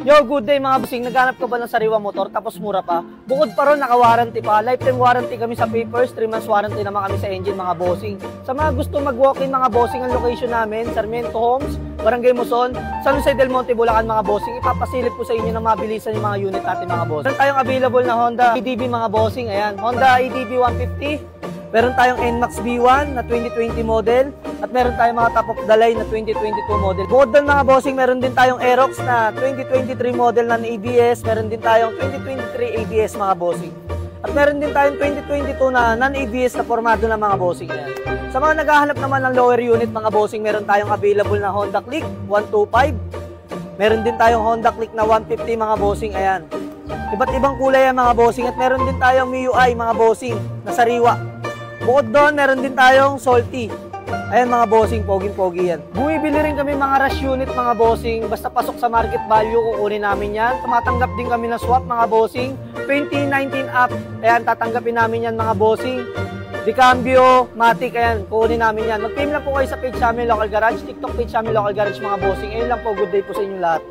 Yo, good day mga bossing. Naghanap ka ba ng sariwa motor tapos mura pa? Bukod pa ron, naka-warranty pa. Lifetime warranty kami sa papers, 3 months warranty naman kami sa engine mga bossing. Sa mga gusto mag-walk-in mga bossing, ang location namin, Sarmiento Homes, Barangay Muson, San Jose del Monte, Bulacan mga bossing. Ipapasilip ko sa inyo na mabilisan yung mga unit natin mga bossing. Meron tayong available na Honda EDV mga bossing. Ayan, Honda EDV 150. Meron tayong NMAX B1 na 2020 model at meron tayong mga top of the line na 2022 model. Bukod doon mga bossing, meron din tayong Aerox na 2023 model na ABS, meron din tayong 2023 ABS mga bossing. At meron din tayong 2022 na non-ABS na formado na mga bossing yan. Sa mga naghahanap naman ng lower unit mga bossing, meron tayong available na Honda Click 125. Meron din tayong Honda Click na 150 mga bossing, ayan. Iba't ibang kulay yan mga bossing at meron din tayong MIUI mga bossing na sariwa. Bukod doon, meron din tayong Salty. Ayan mga bossing, poging-pogi yan. Bumibili rin kami mga rush unit mga bossing. Basta pasok sa market value, kukunin namin yan. Tumatanggap din kami ng swap mga bossing. 2019 up, ayan, tatanggapin namin yan mga bossing. Dicambio, Matic, ayan, kukunin namin yan. Mag-PM lang po kayo sa page namin, Local Garage, TikTok page namin, Local Garage mga bossing. Ayun lang po, good day po sa inyong lahat.